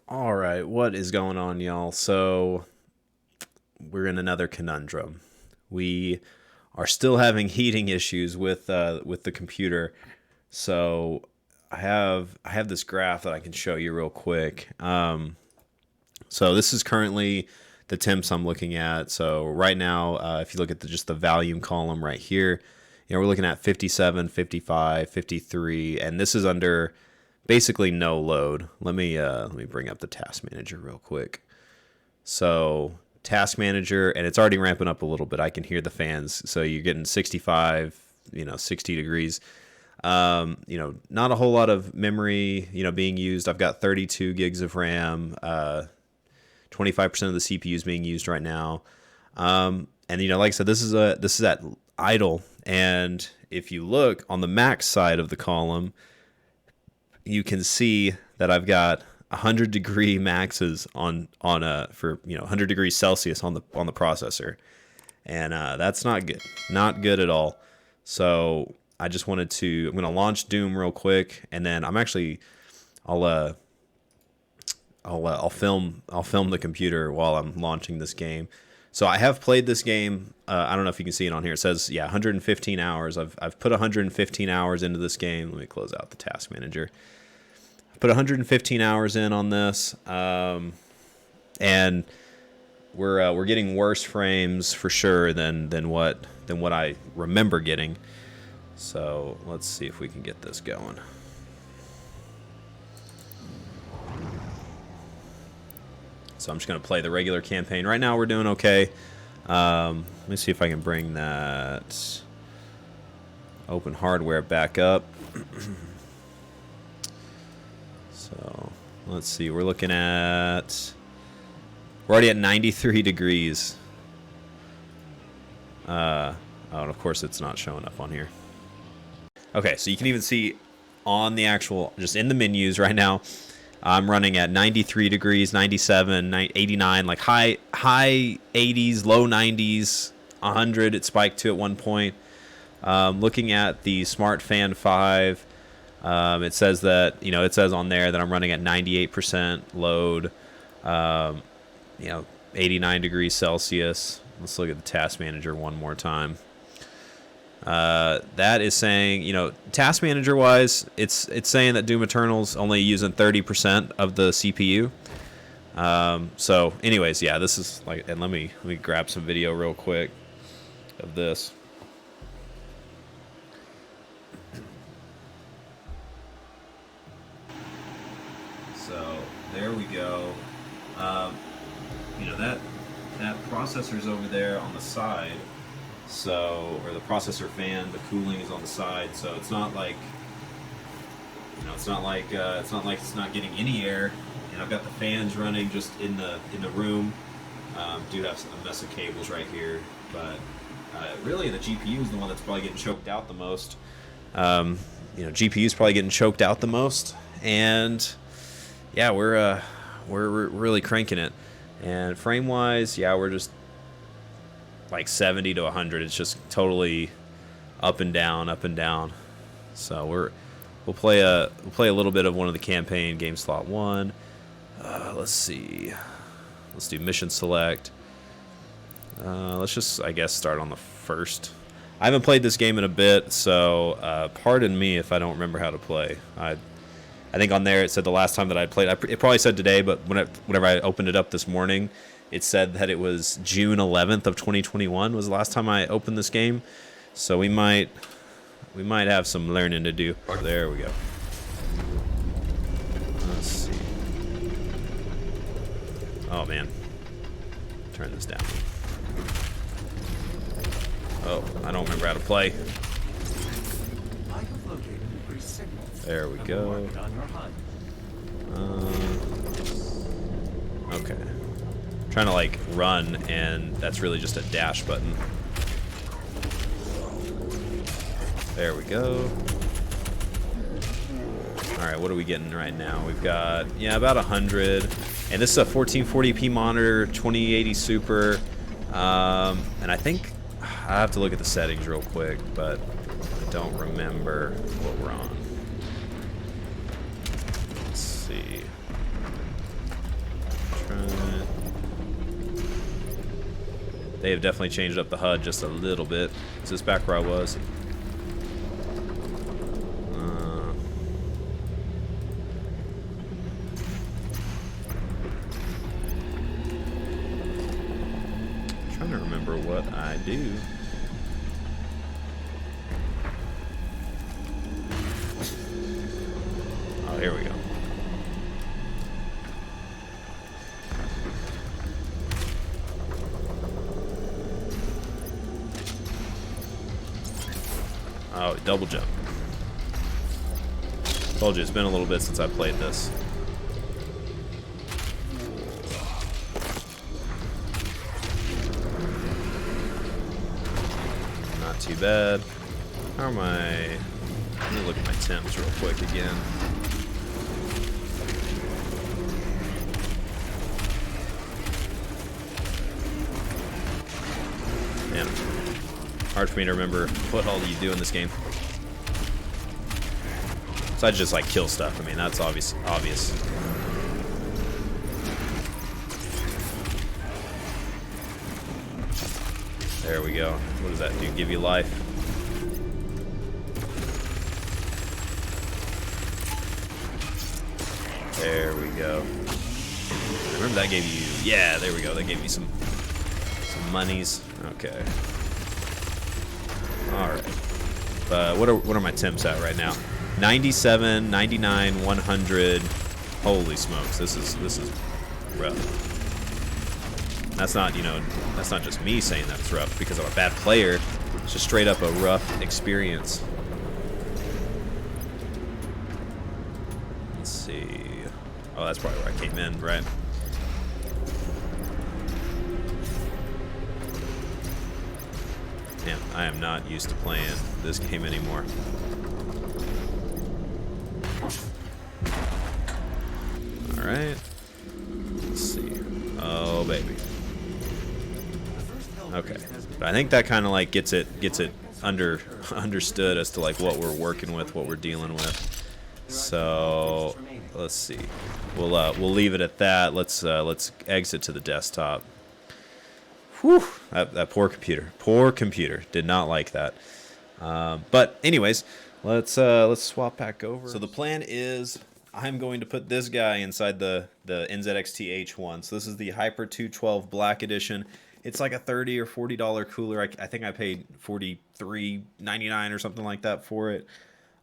All right, what is going on, y'all? So we're in another conundrum. We are still having heating issues with the computer. So I have this graph that I can show you real quick. So this is currently the temps I'm looking at. So right now, if you look at just the volume column right here, we're looking at 57, 55, 53, and this is under basically no load. Let me bring up the task manager real quick. So task manager, and it's already ramping up a little bit. I can hear the fans. So you're getting 65, 60 degrees. Not a whole lot of memory, being used. I've got 32 gigs of RAM. 25% of the CPU is being used right now. And like I said, this is at idle. And if you look on the max side of the column, you can see that I've got 100 degree maxes for 100 degrees Celsius on the processor, and that's not good at all. So I'm gonna launch Doom real quick, and then I'll film the computer while I'm launching this game. So I have played this game. I don't know if you can see it on here. It says 115 hours. I've put 115 hours into this game. Let me close out the task manager. Put 115 hours in on this, and we're getting worse frames for sure than what I remember getting. So let's see if we can get this going. So I'm just gonna play the regular campaign. Right now we're doing okay. Let me see if I can bring that open hardware back up. So let's see, we're already at 93 degrees. And of course it's not showing up on here. Okay, so you can even see on the actual, just in the menus right now, I'm running at 93 degrees, 97, 89, like high 80s, low 90s, 100 it spiked to at one point. Looking at the Smart Fan 5, it says that, it says on there that I'm running at 98% load, 89 degrees Celsius. Let's look at the task manager one more time. That is saying, task manager wise, it's saying that Doom Eternal's only using 30% of the CPU. So anyways, this is like, and let me grab some video real quick of this. So there we go. That processor's over there on the side. So, or the processor fan, the cooling is on the side. So it's not like, it's not like it's not getting any air. And I've got the fans running just in the room. Do have a mess of cables right here, but really the GPU is the one that's probably getting choked out the most. GPU is probably getting choked out the most, and we're really cranking it. And frame wise, we're just like 70 to 100. It's just totally up and down, up and down. So we'll play a little bit of one of the campaign game slot 1. Let's see. Let's do mission select. Let's just, I guess, start on the first. I haven't played this game in a bit, so pardon me if I don't remember how to play. I think on there it said the last time that I played. It probably said today, but whenever I opened it up this morning, it said that it was June 11th of 2021 was the last time I opened this game. So we might have some learning to do. There we go. Let's see. Oh man. Turn this down. Oh, I don't remember how to play. There we go. Okay. I'm trying to like run, and that's really just a dash button. There we go. Alright, what are we getting right now? We've got, about 100. And this is a 1440p monitor, 2080 Super. And I think, I have to look at the settings real quick, but I don't remember what we're on. Let's see. They have definitely changed up the HUD just a little bit. Is this back where I was? Trying to remember what I do. Oh, here we go. Oh, double jump. Told you, it's been a little bit since I played this. Not too bad. How am I? Let me look at my temps real quick again. Man, hard for me to remember what all you do in this game. So I just like kill stuff. I mean, that's obvious. There we go. What does that do? Give you life? There we go. I remember that gave you... Yeah, there we go. That gave you some monies. Okay. Alright. What are my temps at right now? 97, 99, 100. Holy smokes. This is rough. That's not, you know, that's not just me saying that's rough because I'm a bad player. It's just straight up a rough experience. Let's see. Oh, that's probably where I came in, right? Damn, I am not used to playing this game anymore. Alright. Let's see. Oh, baby. Okay. But I think that kind of like gets it understood as to like what we're working with, what we're dealing with. So let's see. We'll leave it at that. Let's exit to the desktop. Whew, that poor computer did not like that. But anyways, let's swap back over. So the plan is I'm going to put this guy inside the NZXT H1. So this is the Hyper 212 Black Edition. It's like a $30 or $40 cooler. I think I paid $43.99 or something like that for it.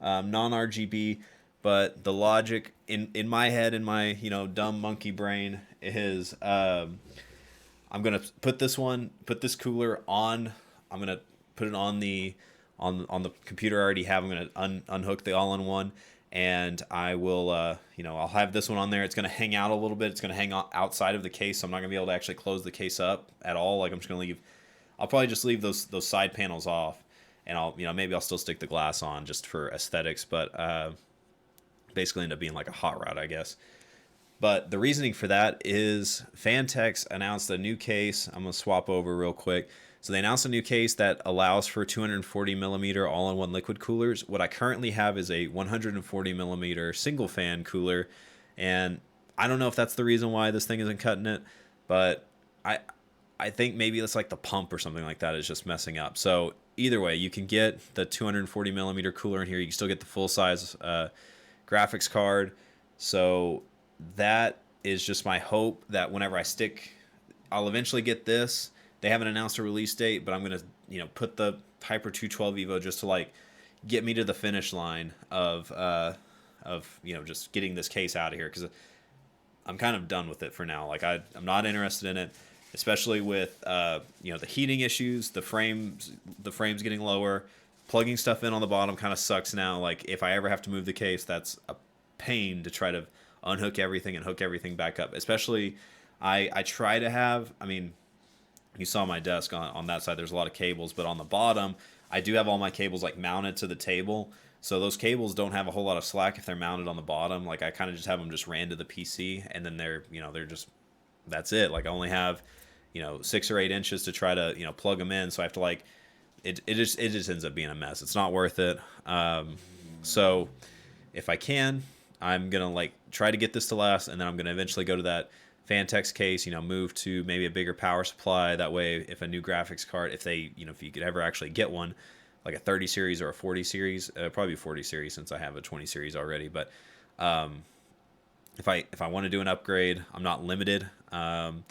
Non-RGB, but the logic in my head, in my dumb monkey brain, is I'm gonna put this cooler on. I'm gonna put it on the computer I already have. I'm gonna unhook the all-in-one, and I will I'll have this one on there. It's gonna hang out a little bit. It's gonna hang out outside of the case, so I'm not gonna be able to actually close the case up at all. Like I'm just gonna I'll probably just leave those side panels off, and maybe I'll still stick the glass on just for aesthetics, but basically end up being like a hot rod, I guess. But the reasoning for that is Phanteks announced a new case. I'm going to swap over real quick. So they announced a new case that allows for 240 millimeter all-in-one liquid coolers. What I currently have is a 140 millimeter single fan cooler. And I don't know if that's the reason why this thing isn't cutting it, but I think maybe it's like the pump or something like that is just messing up. So either way, you can get the 240 millimeter cooler in here. You can still get the full size graphics card. So that is just my hope that whenever I'll eventually get this. They haven't announced a release date, but I'm gonna put the Hyper 212 Evo just to like get me to the finish line of just getting this case out of here, because I'm kind of done with it for now. Like I'm not interested in it, especially with the heating issues, the frames getting lower, plugging stuff in on the bottom kind of sucks now. Like if I ever have to move the case, that's a pain to try to unhook everything and hook everything back up. Especially I try to have, you saw my desk on that side, there's a lot of cables, but on the bottom I do have all my cables like mounted to the table, so those cables don't have a whole lot of slack if they're mounted on the bottom. Like I kind of just have them just ran to the PC, and then they're just, that's it. Like I only have 6 or 8 inches to try to plug them in, so I have to like it just ends up being a mess. It's not worth it. So if I can, I'm gonna like try to get this to last, and then I'm gonna eventually go to that Phanteks case, move to maybe a bigger power supply. That way, if a new graphics card, if you could ever actually get one, like a 30 series or a 40 series, probably 40 series since I have a 20 series already. But if I want to do an upgrade, I'm not limited, and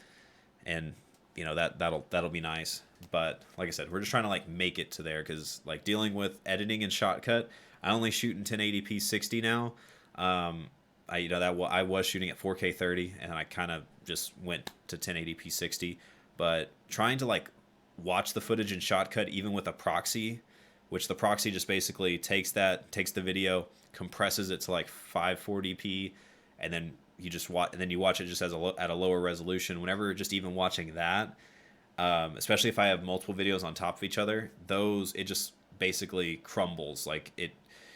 that'll be nice. But like I said, we're just trying to like make it to there, because like dealing with editing and shotcut, I only shoot in 1080p 60 now. I was shooting at 4K 30, and I kind of just went to 1080p 60. But trying to like watch the footage in shotcut, even with a proxy, which the proxy just basically takes the video, compresses it to like 540p, and then you watch it just at a lower resolution. Whenever just even watching that, especially if I have multiple videos on top of each other, it just basically crumbles. Like it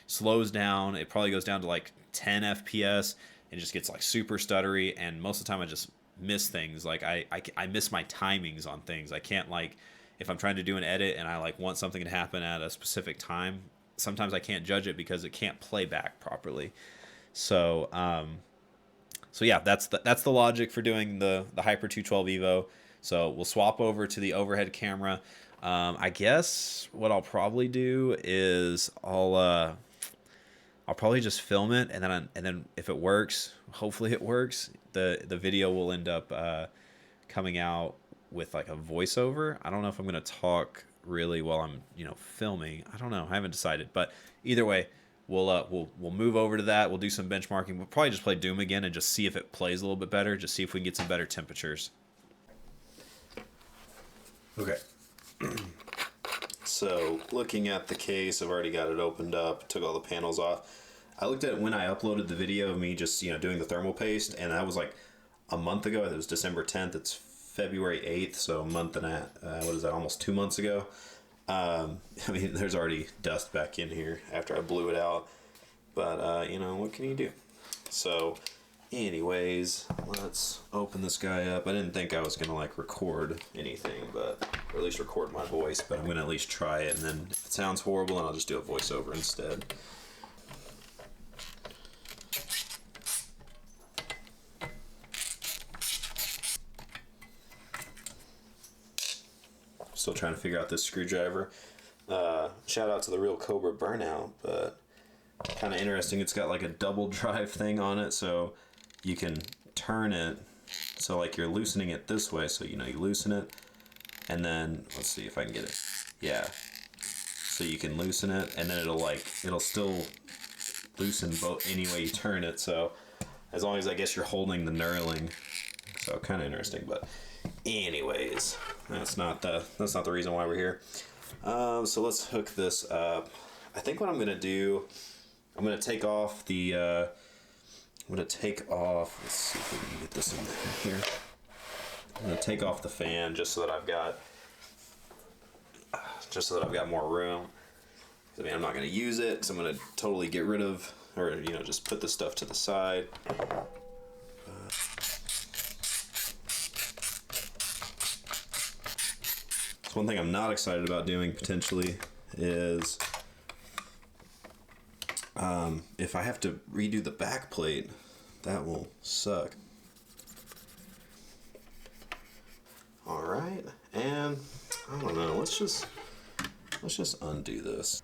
slows down. It probably goes down to like 10 FPS and just gets like super stuttery. And most of the time I just miss things. Like I miss my timings on things. I can't, like, if I'm trying to do an edit and I like want something to happen at a specific time, sometimes I can't judge it because it can't play back properly. So yeah, that's the logic for doing the Hyper 212 Evo. So we'll swap over to the overhead camera. I guess what I'll probably do is I'll probably just film it, and then if it works, hopefully it works, the video will end up coming out with like a voiceover. I don't know if I'm gonna talk really while I'm filming. I don't know. I haven't decided, but either way, we'll move over to that. We'll do some benchmarking. We'll probably just play Doom again and just see if it plays a little bit better. Just see if we can get some better temperatures. Okay. So looking at the case, I've already got it opened up, took all the panels off. I looked at it when I uploaded the video of me just doing the thermal paste, and that was like a month ago. It was December 10th. It's February 8th, so a month and what is that, almost 2 months ago. I mean, there's already dust back in here after I blew it out, but what can you do? So anyways, let's open this guy up. I didn't think I was gonna like record anything, or at least record my voice, but I'm gonna at least try it, and then if it sounds horrible, then I'll just do a voiceover instead. Still trying to figure out this screwdriver. Shout out to the Real Cobra Burnout, but kind of interesting. It's got like a double drive thing on it, so you can turn it so like you're loosening it this way, so you loosen it, and then let's see if I can get it. Yeah, so you can loosen it, and then it'll still loosen both any way you turn it, so as long as I guess you're holding the knurling. So kind of interesting, but anyways, that's not the reason why we're here. So let's hook this up. I think what I'm gonna do, I'm gonna take off the let's see if we can get this in here. I'm gonna take off the fan just so that I've got more room. I mean, I'm not gonna use it, so I'm gonna totally get rid of, or just put the stuff to the side. So one thing I'm not excited about doing potentially is if I have to redo the back plate, that will suck. All right, and I don't know, let's just undo this.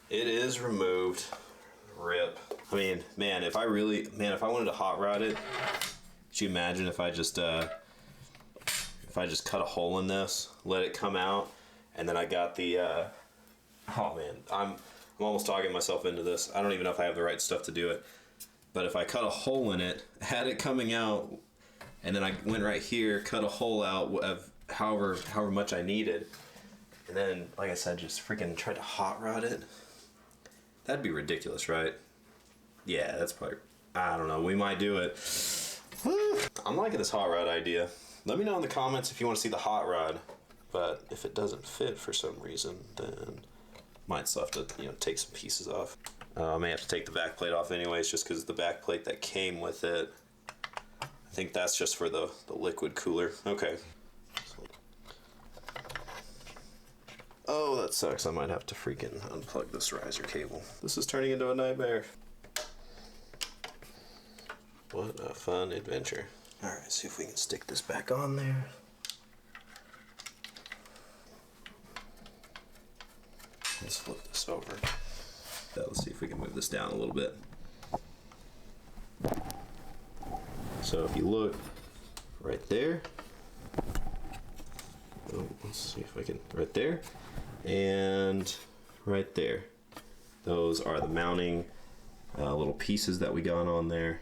It is removed. Rip. I mean, man, if I wanted to hot rod it, could you imagine if I just cut a hole in this, let it come out, and then I got the oh man, I'm almost talking myself into this. I don't even know if I have the right stuff to do it. But if I cut a hole in it, had it coming out, and then I went right here, cut a hole out of however much I needed, and then, like I said, just freaking tried to hot rod it, that'd be ridiculous, right? Yeah, that's probably, I don't know, we might do it. I'm liking this hot rod idea. Let me know in the comments if you want to see the hot rod, but if it doesn't fit for some reason, then might still have to, take some pieces off. I may have to take the back plate off anyways, just because the back plate that came with it, I think that's just for the liquid cooler. Okay. Oh, that sucks. I might have to freaking unplug this riser cable. This is turning into a nightmare. What a fun adventure. Alright, see if we can stick this back on there. Let's flip this over. Let's see if we can move this down a little bit. So if you look right there, oh, let's see if I can, right there, and right there. Those are the mounting little pieces that we got on there.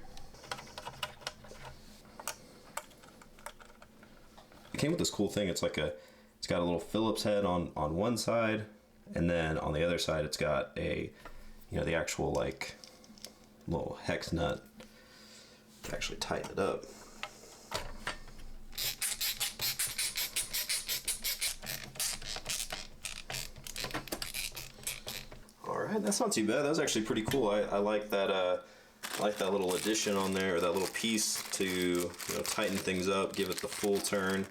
It came with this cool thing. It's like it's got a little Phillips head on one side, and then on the other side it's got a, the actual like little hex nut to actually tighten it up. All right, that's not too bad. That was actually pretty cool. I like that. I like that little addition on there, or that little piece to tighten things up, give it the full turn.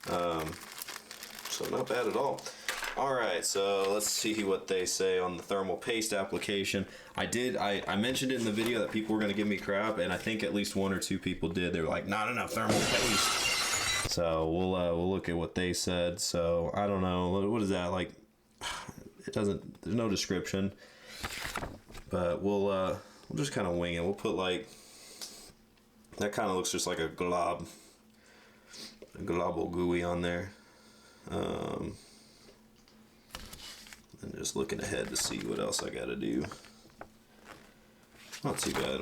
So not bad at all. All right, so let's see what they say on the thermal paste application. I mentioned it in the video that people were going to give me crap, and I think at least 1 or 2 people did. They were like, not enough thermal paste. So we'll look at what they said. So I don't know, what is that like? It doesn't. There's no description, but we'll just kind of wing it. We'll put like that. Kind of looks just like a global gooey on there. And just looking ahead to see what else I gotta do. Not too bad.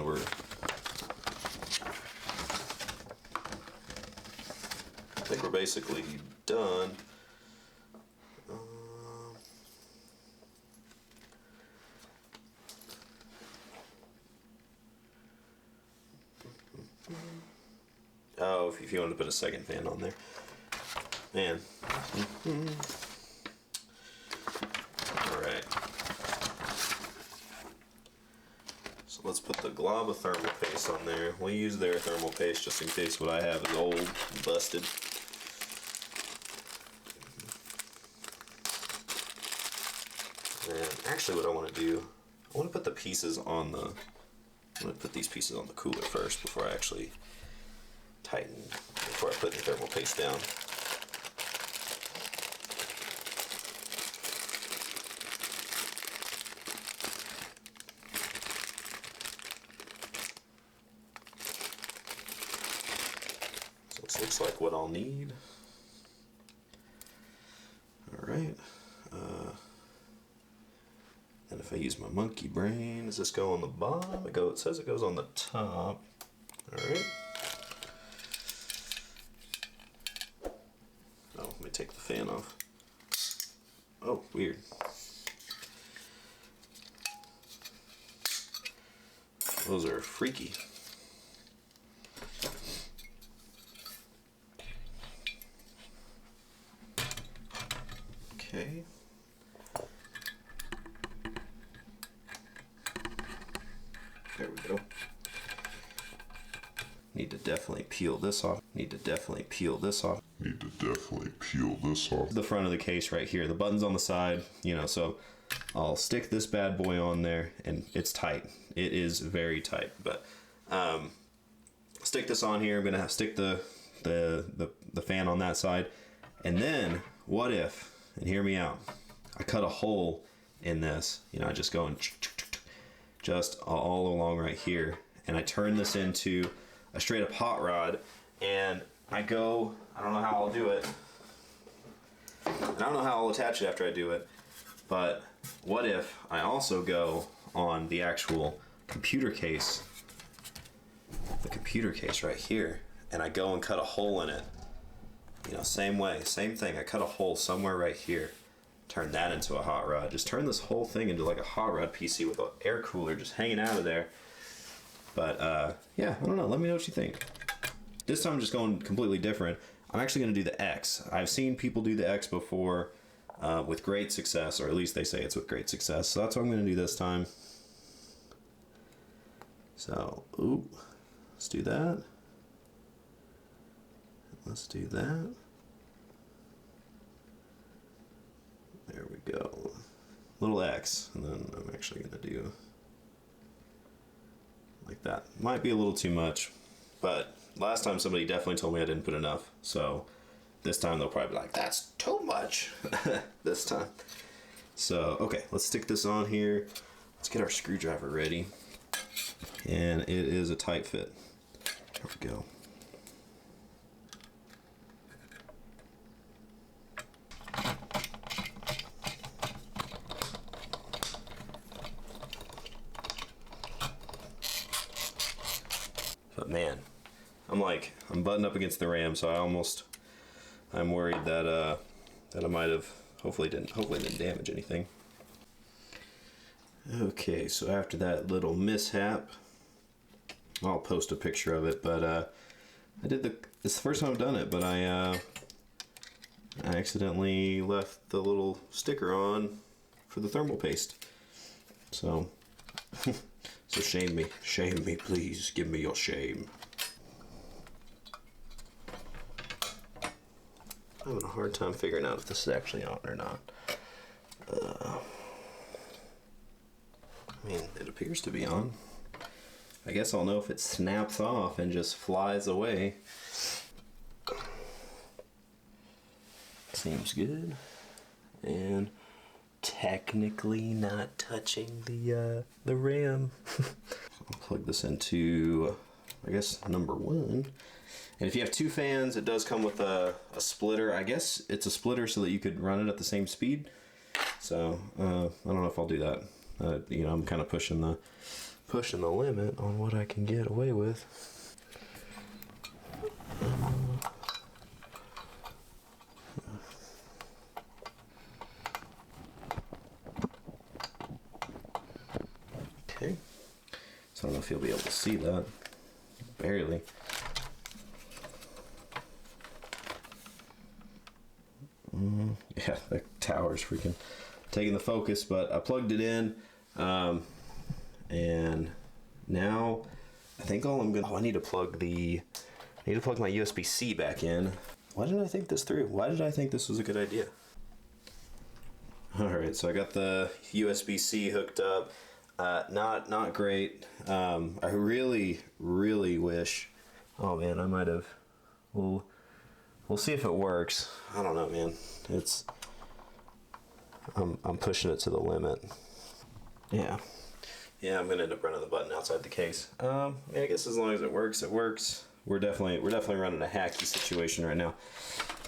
I think we're basically done. Oh, if you want to put a second fan on there. Man. Alright. So let's put the glob of thermal paste on there. We'll use their thermal paste just in case what I have is old and busted. And actually what I want to do, I want to put the pieces on the, I'm going to put these pieces on the cooler first before I actually tighten, before I put the thermal paste down. So this looks like what I'll need. Alright. And if I use my monkey brain, does this go on the bottom? It says it goes on the top. Alright. Oh, let me take the fan off. Oh, weird. Those are freaky. Okay. There we go. Need to definitely peel this off. Need to definitely peel this off. Need to definitely peel this off. The front of the case right here. The button's on the side, so I'll stick this bad boy on there, and it's tight. It is very tight, but stick this on here. I'm gonna have to stick the fan on that side, and then what if? And hear me out. I cut a hole in this. I just go and just all along right here, and I turn this into a straight up hot rod, and I don't know how I'll do it. I don't know how I'll attach it after I do it, but what if I also go on the actual computer case, the computer case right here, and I go and cut a hole in it. Same way, same thing. I cut a hole somewhere right here, turn that into a hot rod. Just turn this whole thing into like a hot rod PC with an air cooler just hanging out of there. But yeah, I don't know. Let me know what you think. This time I'm just going completely different. I'm actually going to do the X. I've seen people do the X before with great success, or at least they say it's with great success. So that's what I'm going to do this time. So, let's do that. Let's do that. There we go. Little X, and then I'm actually gonna do like that. Might be a little too much, but last time somebody definitely told me I didn't put enough, so this time they'll probably be like, that's too much this time. So, okay, let's stick this on here. Let's get our screwdriver ready. And it is a tight fit. There we go. But man, I'm butting up against the ram, so I'm worried that that I might have hopefully didn't damage anything. Okay, so after that little mishap, I'll post a picture of it, but it's the first time I've done it, but I accidentally left the little sticker on for the thermal paste. So so shame me, please, give me your shame. I'm having a hard time figuring out if this is actually on or not. I mean, it appears to be on. I guess I'll know if it snaps off and just flies away. Seems good. And technically not touching the RAM. I'll plug this into, I guess, number 1. And if you have 2 fans, it does come with a splitter. I guess it's a splitter so that you could run it at the same speed. So I don't know if I'll do that. You know, I'm kind of pushing the limit on what I can get away with. Okay. So I don't know if you'll be able to see that. Barely. Yeah, the tower's freaking taking the focus, but I plugged it in, and now I think all I'm gonna. Oh, I need to plug my USB-C back in. Why didn't I think this through? Why did I think this was a good idea? All right, so I got the USB-C hooked up. Not great. I really wish. Oh man, I might have. We'll see if it works. I don't know, man. I'm pushing it to the limit. Yeah, I'm gonna end up running the button outside the case. Yeah, I guess as long as it works, it works. We're definitely running a hacky situation right now.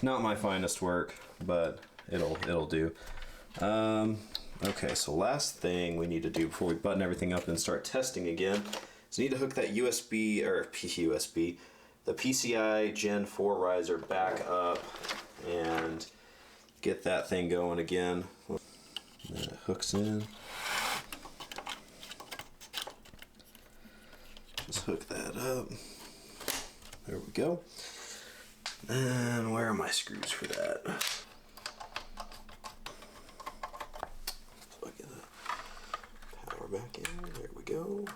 Not my finest work, but it'll do. Okay, so last thing we need to do before we button everything up and start testing again is we need to hook that the PCI Gen 4 riser back up and get that thing going again. And it hooks in. Just hook that up. There we go. And where are my screws for that? Plug the power back in. There we go.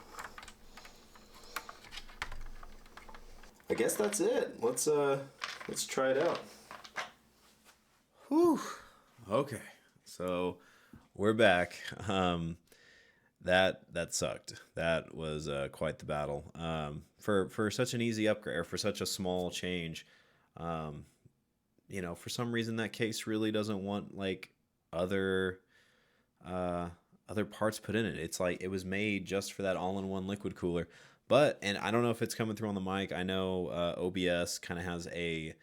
I guess that's it. Let's try it out. Whew. Okay. So we're back. That sucked. That was quite the battle. For such an easy upgrade, or for such a small change, you know, for some reason that case really doesn't want like other parts put in it. It's like it was made just for that all-in-one liquid cooler. But, and I don't know if it's coming through on the mic. I know OBS kind of has a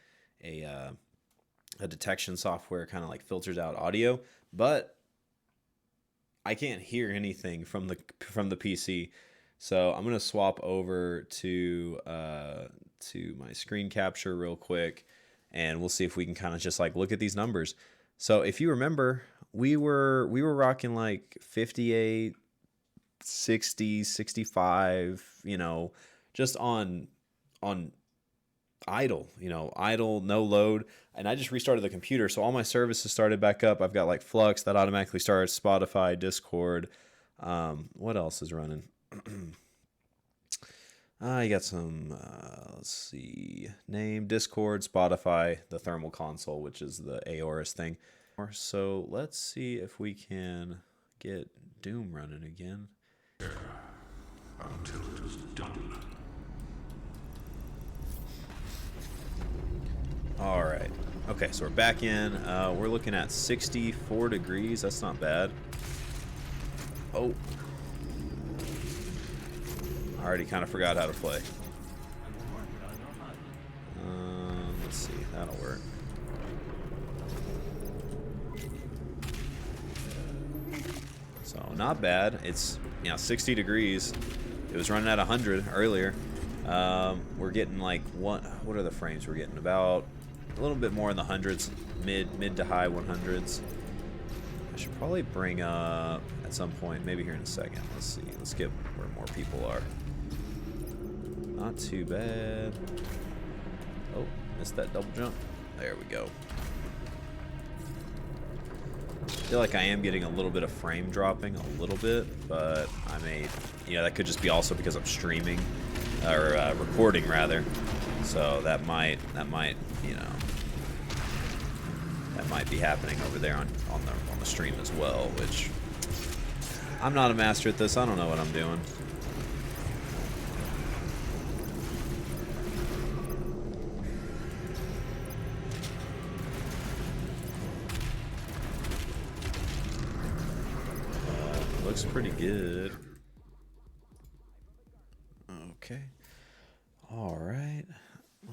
detection software, kind of like filters out audio, but I can't hear anything from the PC. So I'm gonna swap over to my screen capture real quick, and we'll see if we can kind of just like look at these numbers. So if you remember, we were rocking like 58, 60, 65, you know, just on idle, no load. And I just restarted the computer, so all my services started back up. I've got like Flux that automatically starts, Spotify, Discord. What else is running? I got some, let's see, Discord, Spotify, the thermal console, which is the Aorus thing. So let's see if we can get Doom running again. Until it is done. All right. Okay, so we're back in. We're looking at 64 degrees. That's not bad. Oh. I already kind of forgot how to play. Let's see. That'll work. So not bad. It's 60 degrees. It was running at 100 earlier. We're getting like what are the frames we're getting? About a little bit more in the hundreds, mid to high 100s. I should probably bring up at some point, maybe here in a second. Let's see. Let's get where more people are. Not too bad. Oh, missed that double jump. There we go. I feel like I am getting a little bit of frame dropping, a little bit, but I may, that could just be also because I'm streaming, or recording rather. So that might be happening over there on the stream as well, which I'm not a master at this. I don't know what I'm doing. Looks pretty good. Okay. All right.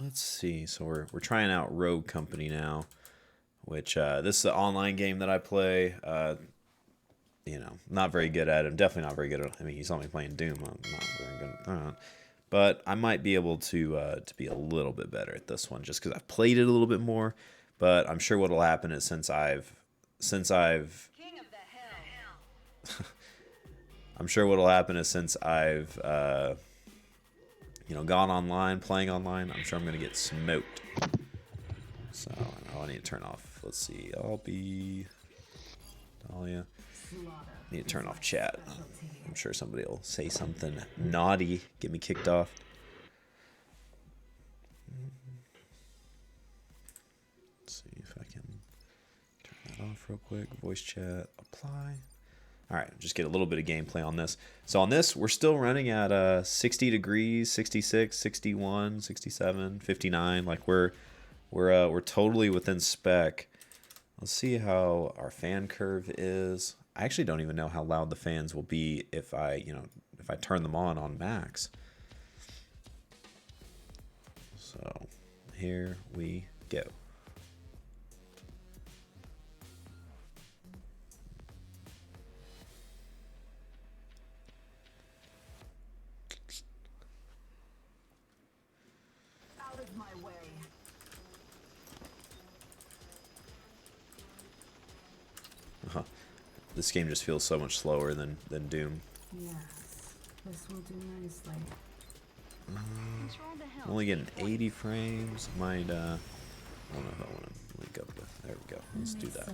Let's see. So we're trying out Rogue Company now, which this is an online game that I play. Not very good at it. I'm definitely not very good at it. I mean, you saw me playing Doom. I'm not very good at that. But I might be able to be a little bit better at this one just because I've played it a little bit more. But I'm sure what'll happen is since I've King of the Hill. I'm sure what'll happen is since I've gone online, playing online, I'm sure I'm gonna get smoked. So I need to turn off. Let's see. I'll be Dahlia. Need to turn off chat. I'm sure somebody will say something naughty, get me kicked off. Let's see if I can turn that off real quick. Voice chat, apply. All right, just get a little bit of gameplay on this. So on this, we're still running at 60 degrees, 66, 61, 67, 59. Like we're totally within spec. Let's see how our fan curve is. I actually don't even know how loud the fans will be if I turn them on max. So here we go. Out of my way. This game just feels so much slower than Doom. Yes, this will do nicely. Control the hill. I'm only getting 80 frames. Might I don't know if I want to link up with. There we go. Let's do that.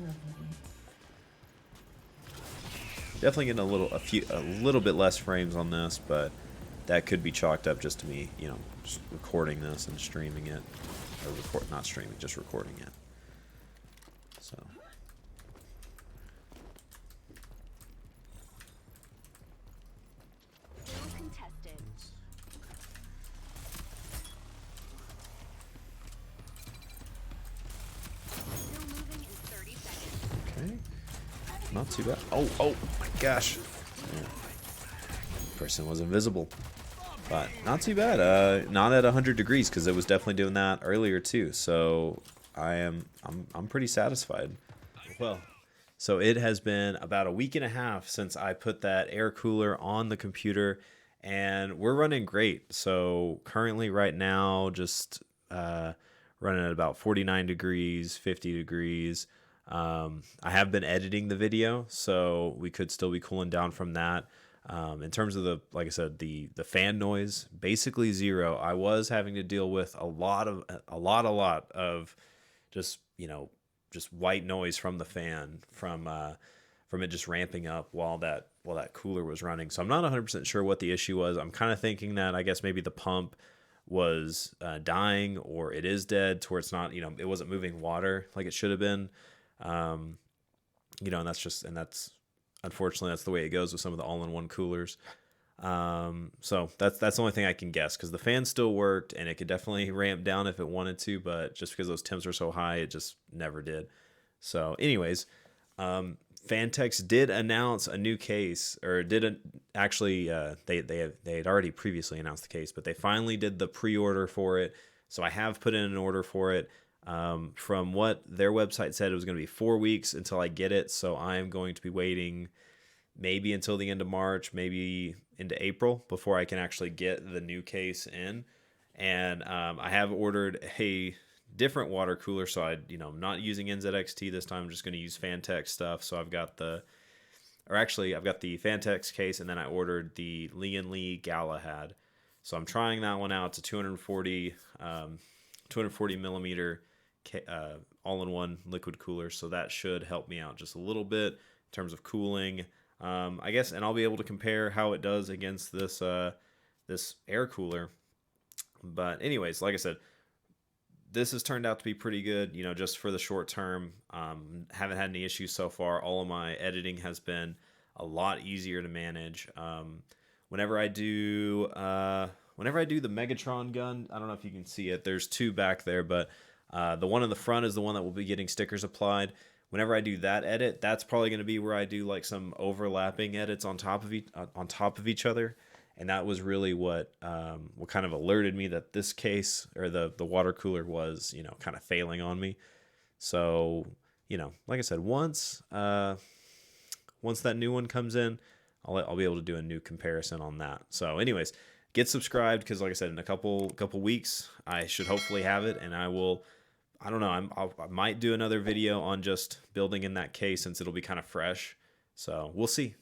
Definitely getting a little bit less frames on this, but that could be chalked up just to me, just recording this and streaming it, or not streaming, just recording it. So. Still contested. Still moving in 30 seconds. Okay. Not too bad. Oh my gosh. Yeah. Person was invisible. But not too bad. Not at 100 degrees because it was definitely doing that earlier too. So I'm pretty satisfied. Well, so it has been about a week and a half since I put that air cooler on the computer, and we're running great. So currently, right now, just running at about 49 degrees, 50 degrees. I have been editing the video, so we could still be cooling down from that. In terms of like I said, the fan noise, basically zero. I was having to deal with a lot of just just white noise from the fan from it just ramping up while that cooler was running. So I'm not 100% sure what the issue was. I'm kind of thinking that I guess maybe the pump was dying, or it is dead to where it's not, it wasn't moving water like it should have been. And that's unfortunately that's the way it goes with some of the all-in-one coolers. So that's the only thing I can guess, because the fan still worked and it could definitely ramp down if it wanted to, but just because those temps were so high, it just never did. So anyways, Phanteks did announce a new case, or actually they had already previously announced the case, but they finally did the pre-order for it. So I have put in an order for it. From what their website said, it was going to be 4 weeks until I get it. So I'm going to be waiting maybe until the end of March, maybe into April, before I can actually get the new case in. And I have ordered a different water cooler, so I'm not using NZXT this time. I'm just going to use Phanteks stuff. So I've got the Phanteks case, and then I ordered the Lee & Galahad. So I'm trying that one out. It's a 240 millimeter all-in-one liquid cooler, so that should help me out just a little bit in terms of cooling, I guess, and I'll be able to compare how it does against this air cooler. But anyways, like I said, this has turned out to be pretty good, just for the short term. Haven't had any issues so far. All of my editing has been a lot easier to manage. Whenever I do the Megatron gun, I don't know if you can see it. There's two back there, but the one in the front is the one that will be getting stickers applied. Whenever I do that edit, that's probably going to be where I do like some overlapping edits on top of each other. And that was really what kind of alerted me that this case, or the water cooler, was kind of failing on me. So like I said, once that new one comes in, I'll be able to do a new comparison on that. So anyways, get subscribed, because like I said, in a couple weeks I should hopefully have it, and I don't know, I might do another video on just building in that case, since it'll be kind of fresh. So we'll see.